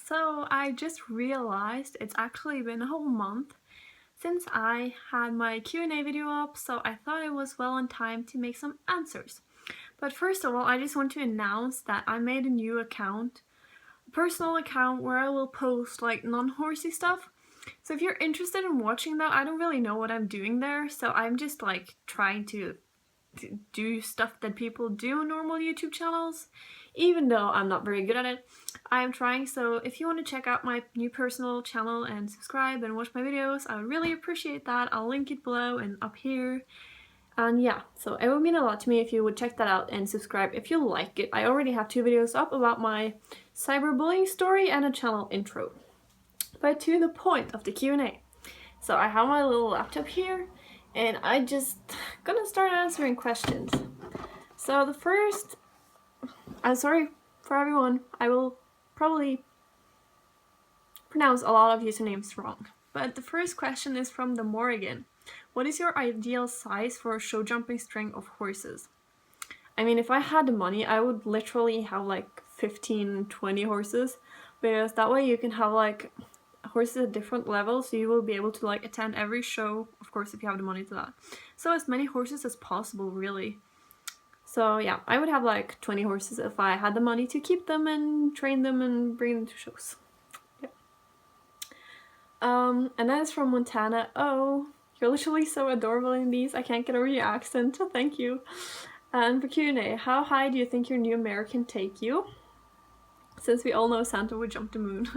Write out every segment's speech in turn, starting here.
So I just realized it's actually been a whole month since I had my Q&A video up, so I thought it was well on time to make some answers. But first of all, I just want to announce that I made a new account, a personal account where I will post like non-horsey stuff. So if you're interested in watching that, I don't really know what I'm doing there, so I'm just like trying to do stuff that people do on normal YouTube channels, even though I'm not very good at it. I'm trying, so if you want to check out my new personal channel and subscribe and watch my videos, I would really appreciate that. I'll link it below and up here. And yeah, so it would mean a lot to me if you would check that out and subscribe if you like it. I already have 2 videos up about my cyberbullying story and a channel intro. But to the point of the Q&A. So I have my little laptop here, and I just gonna start answering questions. So the first, I'm sorry for everyone, I will probably pronounce a lot of usernames wrong. But the first question is from the Morrigan. What is your ideal size for a show jumping string of horses? I mean, if I had the money, I would literally have like 15, 20 horses, because that way you can have like horses at different levels, so you will be able to like attend every show, of course, if you have the money to that. So as many horses as possible, really. So yeah, I would have like 20 horses if I had the money to keep them and train them and bring them to shows. Yeah. And that is from Montana. Oh, you're literally so adorable in these. I can't get over your accent. Thank you. And for Q&A, how high do you think your new mare can take you? Since we all know Santa would jump the moon.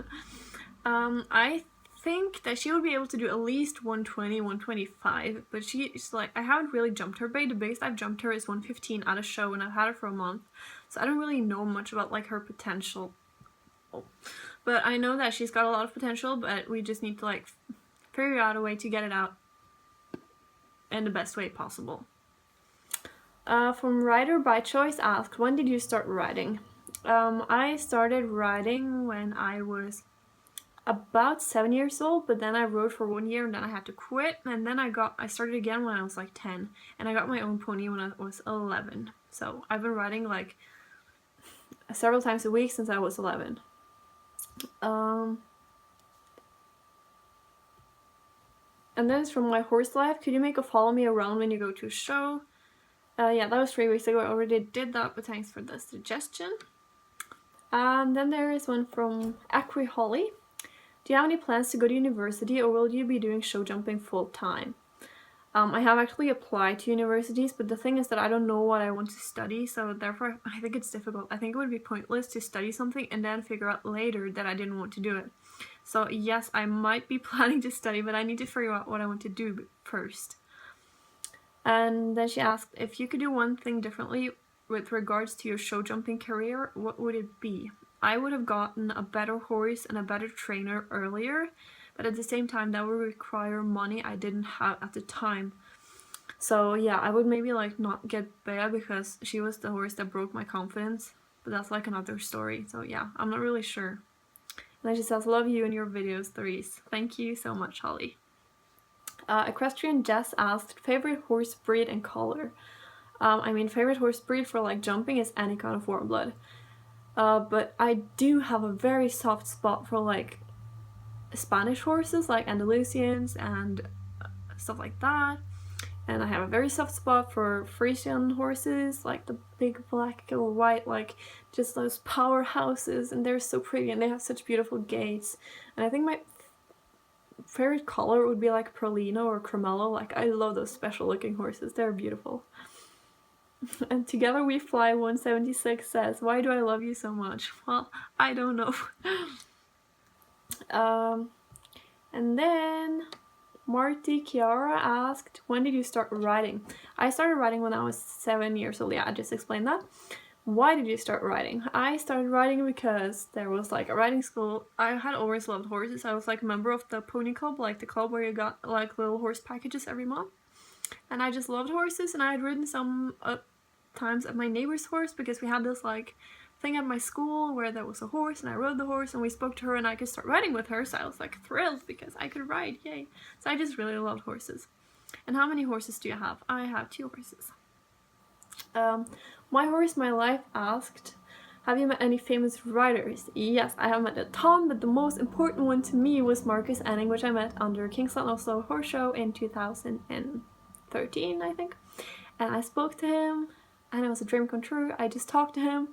I think that she would be able to do at least 120, 125, but she's like, I haven't really jumped her. The biggest I've jumped her is 115 at a show, and I've had her for a month, so I don't really know much about like her potential. But I know that she's got a lot of potential, but we just need to like figure out a way to get it out in the best way possible. From Rider by Choice asked, when did you start riding? I started riding when I was about 7 years old, but then I rode for 1 year and then I had to quit, and then I started again when I was like 10, and I got my own pony when I was 11. So I've been riding like several times a week since I was 11. And then it's from My Horse Life. Could you make a follow me around when you go to a show? Yeah, that was 3 weeks ago. I already did that, but thanks for the suggestion. And then there is one from Acri Holly. Do you have any plans to go to university, or will you be doing show jumping full time? I have actually applied to universities, but the thing is that I don't know what I want to study, so therefore I think it's difficult. I think it would be pointless to study something and then figure out later that I didn't want to do it. So yes, I might be planning to study, but I need to figure out what I want to do first. And then she asked, if you could do one thing differently with regards to your show jumping career, what would it be? I would have gotten a better horse and a better trainer earlier, but at the same time that would require money I didn't have at the time. So yeah, I would maybe like not get Bea because she was the horse that broke my confidence, but that's like another story. So yeah, I'm not really sure. And then she says, love you and your videos, Therese. Thank you so much, Holly. Equestrian Jess asked, favorite horse breed and color? I mean, favorite horse breed for like jumping is any kind of warm blood. But I do have a very soft spot for like Spanish horses, like Andalusians and stuff like that. And I have a very soft spot for Frisian horses, like the big black or white, like just those powerhouses, and they're so pretty and they have such beautiful gaits. And I think my favorite color would be like Perlino or Cremello. Like, I love those special looking horses, they're beautiful. And Together We Fly 176 says, why do I love you so much? Well, I don't know. And then Marty Chiara asked, when did you start riding? I started riding when I was 7 years old. Yeah, I just explained that. Why did you start riding? I started riding because there was like a riding school. I had always loved horses. I was like a member of the pony club, like the club where you got like little horse packages every month. And I just loved horses, and I had ridden some times at my neighbor's horse because we had this like thing at my school where there was a horse and I rode the horse and we spoke to her and I could start riding with her, so I was like thrilled because I could ride, yay. So I just really loved horses. And how many horses do you have? I have 2 horses. My Horse My Life asked, Have you met any famous riders? Yes, I have met a ton, but the most important one to me was Marcus Enning, which I met under Kingsland Oslo Horse Show in 2013, I think. And I spoke to him, and it was a dream come true. I just talked to him,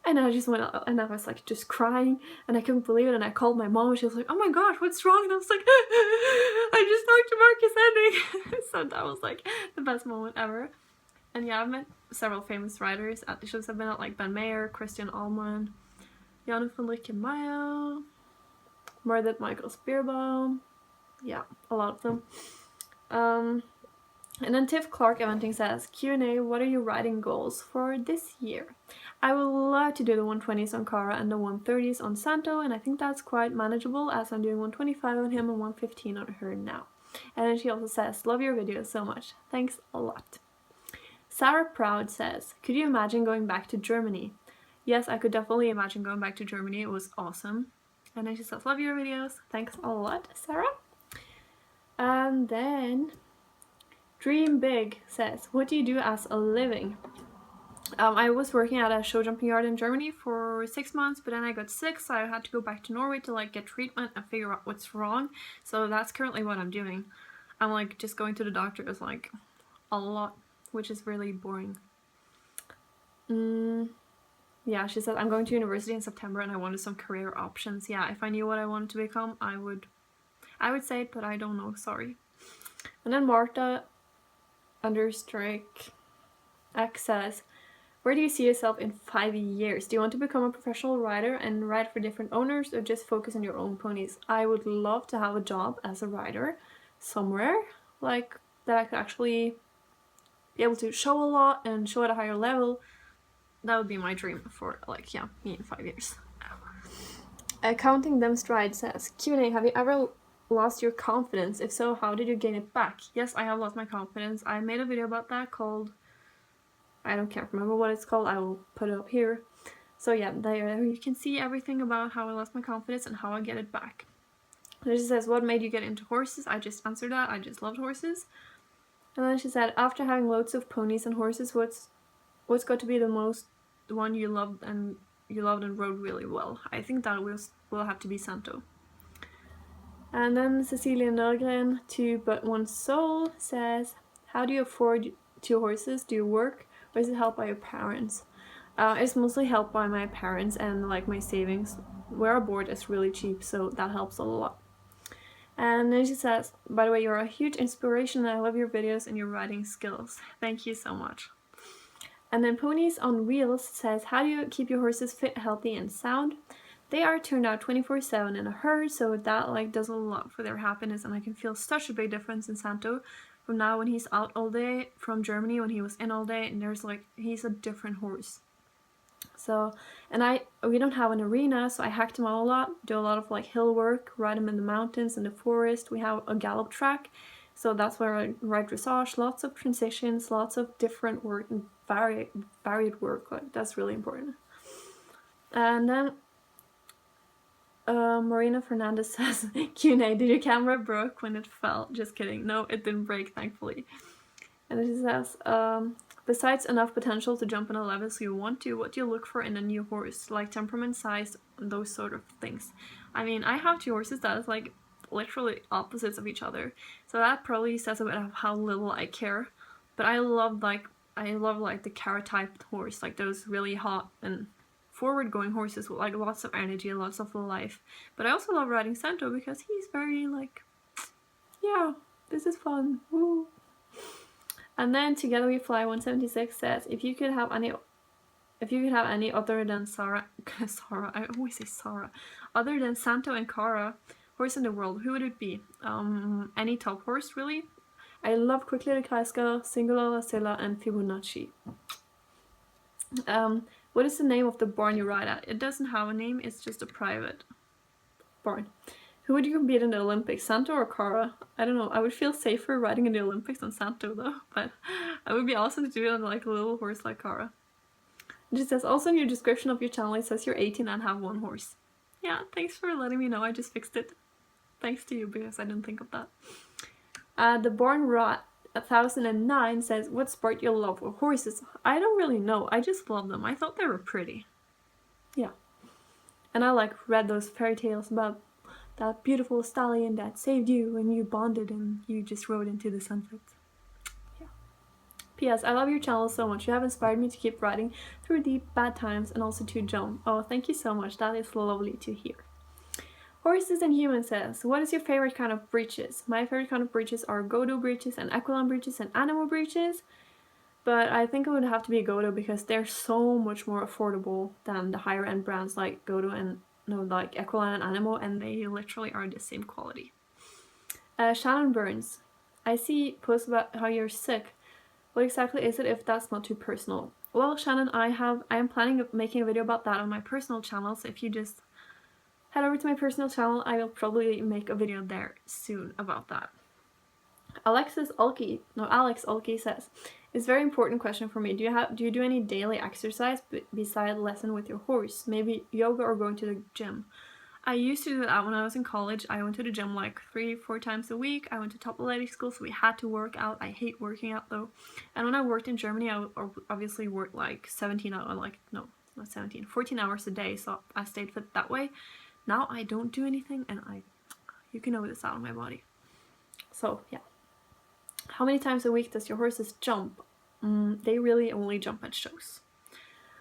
and I just went out, and I was like just crying, and I couldn't believe it. And I called my mom, and she was like, "Oh my gosh, what's wrong?" And I was like, "I just talked to Marcus Enning." So that was like the best moment ever. And yeah, I've met several famous riders at the shows I've been at, like Ben Mayer, Christian Allman, Janne van Lykke Mayo, Marit Michael Spearbaum. Yeah, a lot of them. And then Tiff Clark Eventing says, Q&A, what are your riding goals for this year? I would love to do the 120s on Cara and the 130s on Santo, and I think that's quite manageable as I'm doing 125 on him and 115 on her now. And then she also says, love your videos so much. Thanks a lot. Sarah Proud says, could you imagine going back to Germany? Yes, I could definitely imagine going back to Germany. It was awesome. And then she says, love your videos. Thanks a lot, Sarah. And then Dream Big says, what do you do as a living? I was working at a show jumping yard in Germany for 6 months, but then I got sick, so I had to go back to Norway to like get treatment and figure out what's wrong. So that's currently what I'm doing. I'm like just going to the doctor is like a lot, which is really boring. Yeah, she said, I'm going to university in September and I wanted some career options. Yeah, if I knew what I wanted to become, I would say it, but I don't know, sorry. And then Marta _X says, where do you see yourself in 5 years? Do you want to become a professional rider and ride for different owners, or just focus on your own ponies? I would love to have a job as a rider somewhere, like that I could actually be able to show a lot and show at a higher level. That would be my dream for, like, yeah, me in 5 years. Counting Them Stride says, Q&A, have you ever lost your confidence? If so, how did you gain it back? Yes, I have lost my confidence. I made a video about that called, can't remember what it's called. I will put it up here. So yeah, there you can see everything about how I lost my confidence and how I get it back. And she says, what made you get into horses? I just answered that. I just loved horses. And then she said, after having loads of ponies and horses, what's got to be the one you loved and rode really well? I think that will have to be Santo. And then Cecilia Nörgren, 2 But One Soul, says, how do you afford 2 horses? Do you work, or is it helped by your parents? It's mostly helped by my parents and like my savings. Where our board is really cheap, so that helps a lot. And then she says, by the way, you're a huge inspiration and I love your videos and your riding skills. Thank you so much. And then Ponies on Wheels says, how do you keep your horses fit, healthy, and sound? They are turned out 24/7 in a herd, so that like does a lot for their happiness, and I can feel such a big difference in Santo from now when he's out all day from Germany, when he was in all day, and there's like, he's a different horse. So, and we don't have an arena, so I hacked him out a lot, do a lot of like hill work, ride him in the mountains, in the forest. We have a gallop track, so that's where I ride dressage, lots of transitions, lots of different work and varied work. Like, that's really important. And then Marina Fernandez says, Q&A, did your camera broke when it fell? Just kidding. No, it didn't break, thankfully. And then she says, besides enough potential to jump in a level so you want to, what do you look for in a new horse? Like temperament, size, those sort of things. I mean, I have 2 horses that is like literally opposites of each other. So that probably says a bit of how little I care. But I love like the Cara type horse, like those really hot and forward going horses with like lots of energy, lots of life. But I also love riding Santo because he's very like, yeah, this is fun. Woo. And then Together We Fly 176 says, if you could have any other than Sarah, I always say Sarah, other than Santo and Cara horse in the world, who would it be? Any top horse really. I love Quickly the Casca, Singular La Silla, and Fibonacci. What is the name of the barn you ride at? It doesn't have a name, it's just a private barn. Who would you compete in the Olympics, Santo or Cara? I don't know, I would feel safer riding in the Olympics than Santo though, but it would be awesome to do it on like a little horse like Cara. It just says, also in your description of your channel it says you're 18 and have 1 horse. Yeah, thanks for letting me know, I just fixed it. Thanks to you because I didn't think of that. The Born Rot 1009 says, what sport you love with horses? I don't really know, I just love them. I thought they were pretty. yeah. And I like read those fairy tales about that beautiful stallion that saved you and you bonded and you just rode into the sunset. Yeah. P.S. I love your channel so much. You have inspired me to keep riding through deep bad times and also to jump. Oh, thank you so much. That is lovely to hear. Horses and Humans says, what is your favorite kind of breeches? My favorite kind of breeches are Godo breeches and Equine breeches and Animal breeches. But I think it would have to be Godo because they're so much more affordable than the higher end brands like Godo and like Equine and Animal, and they literally are the same quality. Shannon Burns, I see posts about how you're sick. What exactly is it if that's not too personal? Well, Shannon, I am planning on making a video about that on my personal channel, so if you just head over to my personal channel, I will probably make a video there soon about that. Alex Ulke says, it's a very important question for me. Do you do any daily exercise beside lesson with your horse? Maybe yoga or going to the gym? I used to do that when I was in college. I went to the gym like 3-4 times a week. I went to top lady school, so we had to work out. I hate working out though. And when I worked in Germany, I obviously worked like 14 hours a day, so I stayed fit that way. Now I don't do anything, and you can notice that on my body. So yeah. How many times a week does your horses jump? They really only jump at shows.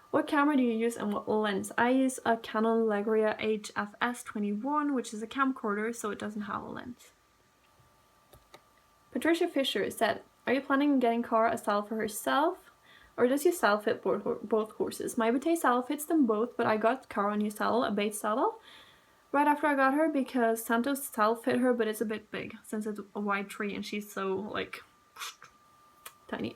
What camera do you use and what lens? I use a Canon Legria HFS 21, which is a camcorder, so it doesn't have a lens. Patricia Fisher said, are you planning on getting Cara a saddle for herself? Or does your saddle fit both horses? My Boutte saddle fits them both, but I got Cara a new saddle, a Bates saddle, right after I got her because Santos' saddle fit her, but it's a bit big since it's a wide tree and she's so, like, tiny.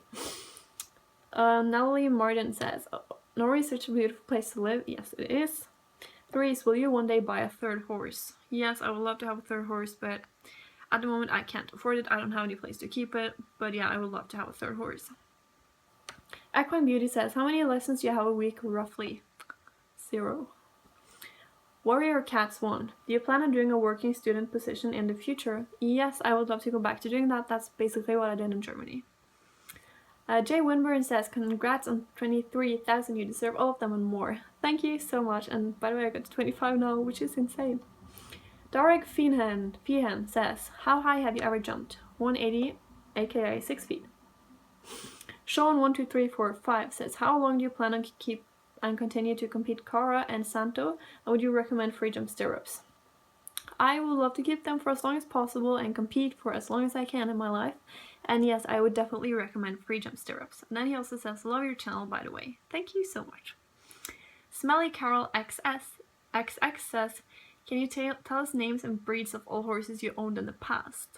Natalie Martin says, Norway is such a beautiful place to live. Yes, it is. Therese, will you one day buy a third horse? Yes, I would love to have a third horse, but at the moment I can't afford it. I don't have any place to keep it, but yeah, I would love to have a third horse. Equine Beauty says, how many lessons do you have a week roughly? 0. Warrior Cats 1. Do you plan on doing a working student position in the future? Yes, I would love to go back to doing that. That's basically what I did in Germany. Jay Winburn says, congrats on 23,000, you deserve all of them and more. Thank you so much, and by the way I got to 25 now, which is insane. Darek Feehan says, how high have you ever jumped? 180, aka 6 feet. Sean12345 says, how long do you plan on keep and continue to compete Cara and Santo, and would you recommend free jump stirrups? I would love to keep them for as long as possible and compete for as long as I can in my life. And yes, I would definitely recommend free jump stirrups. And then he also says, love your channel, by the way. Thank you so much. Smelly Carol XX says, can you tell us names and breeds of all horses you owned in the past?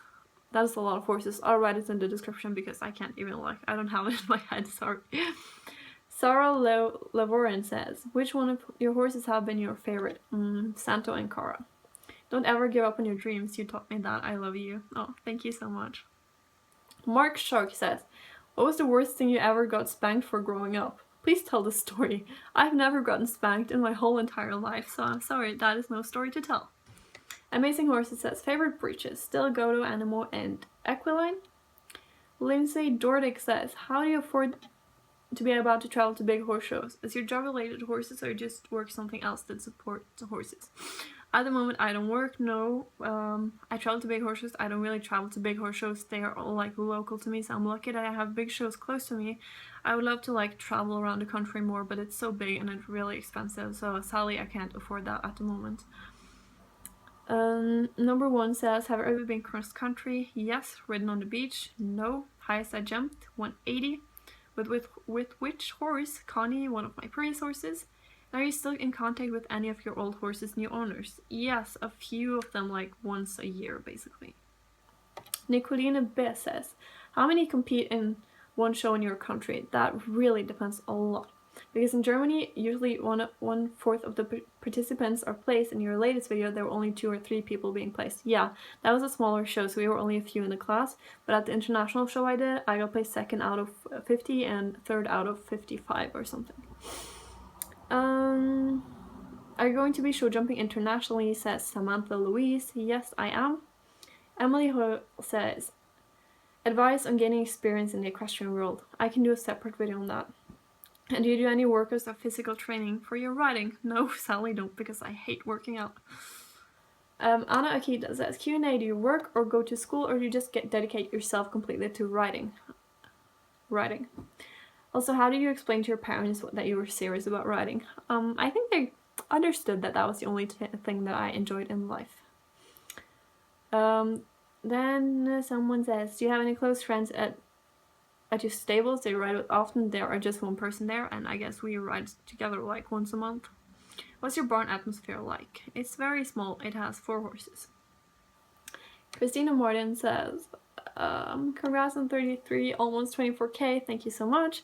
That is a lot of horses. I'll write it in the description because I can't even, I don't have it in my head, sorry. Sarah Lavorin says, which one of your horses have been your favorite? Santo and Cara. Don't ever give up on your dreams. You taught me that. I love you. Oh, thank you so much. Mark Shark says, what was the worst thing you ever got spanked for growing up? Please tell the story. I've never gotten spanked in my whole entire life, so I'm sorry, that is no story to tell. Amazing Horses says, favorite breeches, still Godo, Animal, and Equiline. Lindsay Dordick says, how do you afford to be about to travel to big horse shows? Is your job related to horses or just work something else that supports the horses? At the moment, I don't work, no. I travel to big horse shows. I don't really travel to big horse shows. They are all local to me, so I'm lucky that I have big shows close to me. I would love to travel around the country more, but it's so big and it's really expensive, so sadly I can't afford that at the moment. Number 1 says, have I ever been cross country? Yes. Ridden on the beach? No. Highest I jumped? 180. With which horse? Connie, one of my previous horses. Are you still in contact with any of your old horses' new owners? Yes, a few of them once a year basically. Nicolina B says, how many compete in one show in your country? That really depends a lot. Because in Germany, usually 1/4 of the participants are placed. In your latest video, there were only 2 or 3 people being placed. Yeah, that was a smaller show, so we were only a few in the class. But at the international show I did, I got placed 2nd out of 50 and 3rd out of 55 or something. Are you going to be show jumping internationally? Says Samantha Louise. Yes, I am. Emily Ho says, advice on gaining experience in the equestrian world. I can do a separate video on that. And do you do any workouts or physical training for your riding? No, sadly don't, because I hate working out. Anna Akita says, Q&A, do you work or go to school, or do you just dedicate yourself completely to riding? Also, how did you explain to your parents that you were serious about riding? I think they understood that that was the only thing that I enjoyed in life. Then someone says, do you have any close friends at your stables they ride with often? There are just one person there, and I guess we ride together like once a month. What's your barn atmosphere like? It's very small. It has 4 horses. Christina Morton says, congrats on 33, almost 24k. Thank you so much.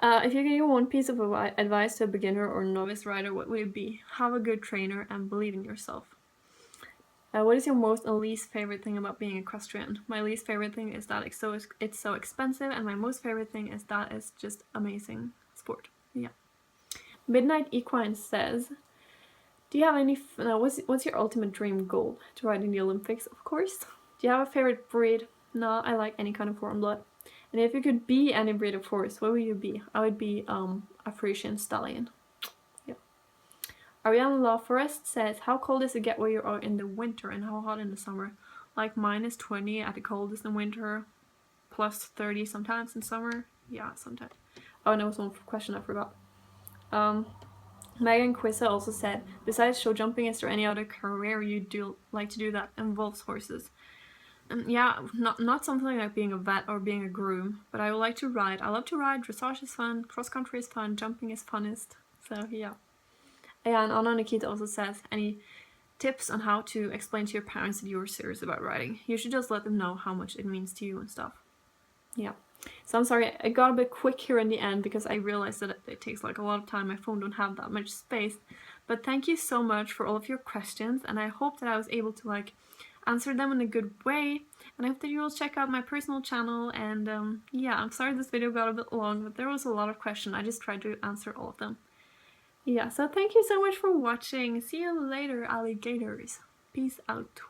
If you could give one piece of advice to a beginner or novice rider, what would it be? Have a good trainer and believe in yourself. What is your most and least favorite thing about being equestrian? My least favorite thing is that it's so expensive, and my most favorite thing is that it's just amazing sport. Yeah. Midnight Equine says, do you have any, what's your ultimate dream goal? To ride in the Olympics, of course. Do you have a favorite breed? No, I like any kind of warm blood. And if you could be any breed of horse, what would you be? I would be a Frisian stallion. Yeah. Ariane Law Forest says, how cold does it get where you are in the winter and how hot in the summer? Like -20 at the coldest in winter, +30 sometimes in summer. Yeah, sometimes. Oh, and there was one question I forgot. Megan Quissa also said, besides show jumping, is there any other career you do like to do that involves horses? Yeah, not something like being a vet or being a groom, but I would like to ride. I love to ride. Dressage is fun, cross country is fun, jumping is funnest. So yeah. And Anna Nikita also says, any tips on how to explain to your parents that you were serious about riding? You should just let them know how much it means to you and stuff. Yeah. So I'm sorry, I got a bit quick here in the end because I realized that it takes like a lot of time. My phone don't have that much space. But thank you so much for all of your questions, and I hope that I was able to like answer them in a good way. And I hope that you will check out my personal channel. And yeah, I'm sorry this video got a bit long, but there was a lot of questions. I just tried to answer all of them. Yeah, so thank you so much for watching. See you later, alligators. Peace out.